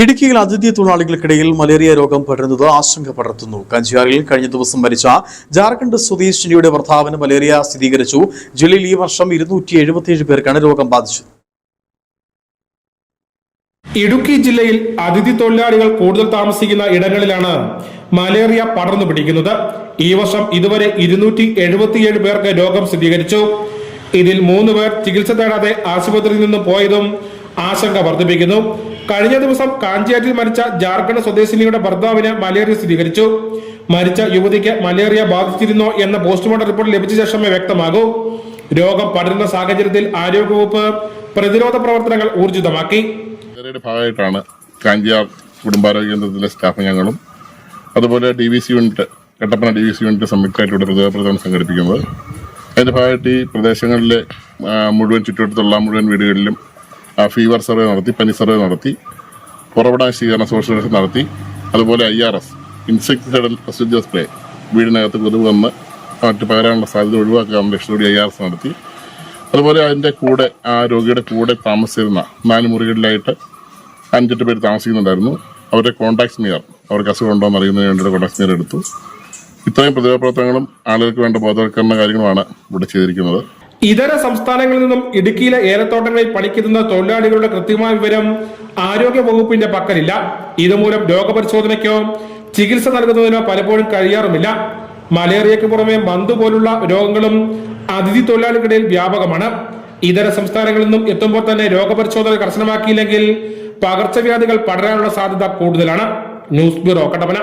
ഇടുക്കിയിൽ അതിഥി തൊഴിലാളികൾക്കിടയിൽ മലേറിയ രോഗം പടരുന്നത് ആശങ്ക പടർത്തുന്നു. കഞ്ചിയാറിൽ കഴിഞ്ഞ ദിവസം മരിച്ച ജാർഖണ്ഡ് സ്വദേശിനിയുടെ ഭർത്താവിന് മലേറിയ സ്ഥിരീകരിച്ചു. ജില്ലയിൽ ഈ വർഷം 277 പേർക്കാണ് രോഗം ബാധിച്ചത്. ഇടുക്കി ജില്ലയിൽ അതിഥി തൊഴിലാളികൾ കൂടുതൽ താമസിക്കുന്ന ഇടങ്ങളിലാണ് മലേറിയ പടർന്നു പിടിക്കുന്നത്. ഈ വർഷം ഇതുവരെ 277 പേർക്ക് രോഗം സ്ഥിരീകരിച്ചു. ഇതിൽ 3 പേർ ചികിത്സ തേടാതെ ആശുപത്രിയിൽ നിന്നും പോയതും ആശങ്ക വർദ്ധിപ്പിക്കുന്നു. കഴിഞ്ഞ ദിവസം കാഞ്ചിയാറ്റിൽ മരിച്ച ജാർഖണ്ഡ് സ്വദേശിനിയുടെ ഭർത്താവിന് മലേറിയ സ്ഥിരീകരിച്ചു. മരിച്ച യുവതിക്ക് മലേറിയ ബാധിച്ചിരുന്നോ എന്ന പോസ്റ്റ്മോർട്ടം റിപ്പോർട്ട് ലഭിച്ച ശേഷമേ വ്യക്തമാകൂ. രോഗം പടരുന്ന സാഹചര്യത്തിൽ ആരോഗ്യവകുപ്പ് പ്രതിരോധ പ്രവർത്തനങ്ങൾ ഊർജിതമാക്കി. ഭാഗമായിട്ടാണ് കാഞ്ചിയാർ കുടുംബാരോഗ്യ കേന്ദ്രത്തിലെ സ്റ്റാഫ് ഞങ്ങളും അതുപോലെ DVC unit Kattappana DVC unit സംയുക്തമായിട്ട് ഇവിടെ പ്രതിരോധ പ്രവർത്തനം സംഘടിപ്പിക്കുന്നത്. അതിന്റെ ഭാഗമായിട്ട് ഈ പ്രദേശങ്ങളിലെ മുഴുവൻ ചുറ്റുവട്ടത്തുള്ള മുഴുവൻ വീടുകളിലും ഫീവർ സർവേ നടത്തി, പനി സർവേ നടത്തി, ഉറവിട ശീകരണ സോഷ്യൽ നടത്തി, അതുപോലെ IRS ഇൻസെക്ടിസൈഡൽ റെസിഡ്യൂ സ്പ്രേ വീടിനകത്ത് കൊതുക് വന്ന് മറ്റ് പകരാനുള്ള സാധ്യത ഒഴിവാക്കാൻ ലക്ഷ്യത്തോടെ IRS നടത്തി. അതുപോലെ അതിൻ്റെ കൂടെ ആ രോഗിയുടെ കൂടെ താമസിച്ചിരുന്ന 4 മുറികളിലായിട്ട് 5-8 പേര് താമസിക്കുന്നുണ്ടായിരുന്നു. അവരുടെ കോൺടാക്ട് സ്മിയർ, അവർക്ക് അസുഖം ഉണ്ടോ എന്ന് അറിയുന്നതിന് വേണ്ടിയിട്ട് കോൺടാക്ട് സ്മിയർ എടുത്തു. ഇത്രയും പ്രതിരോധ പ്രവർത്തനങ്ങളും ആളുകൾക്ക് വേണ്ട ബോധവൽക്കരണ കാര്യങ്ങളുമാണ് ഇവിടെ ചെയ്തിരിക്കുന്നത്. ഇതര സംസ്ഥാനങ്ങളിൽ നിന്നും ഇടുക്കിയിലെ ഏലത്തോട്ടങ്ങളിൽ പണിക്കെത്തുന്ന തൊഴിലാളികളുടെ കൃത്യമായ വിവരം ആരോഗ്യ വകുപ്പിന്റെ പക്കലില്ല. ഇതുമൂലം രോഗപരിശോധനയ്ക്കോ ചികിത്സ നൽകുന്നതിനോ പലപ്പോഴും കഴിയാറുമില്ല. മലേറിയയ്ക്ക് പുറമെ മന്ത് പോലുള്ള രോഗങ്ങളും അതിഥി തൊഴിലാളികളിൽ വ്യാപകമാണ്. ഇതര സംസ്ഥാനങ്ങളിൽ നിന്നും എത്തുമ്പോൾ തന്നെ രോഗപരിശോധന കർശനമാക്കിയില്ലെങ്കിൽ പകർച്ചവ്യാധികൾ പടരാനുള്ള സാധ്യത കൂടുതലാണ്. News bureau, Kattappana.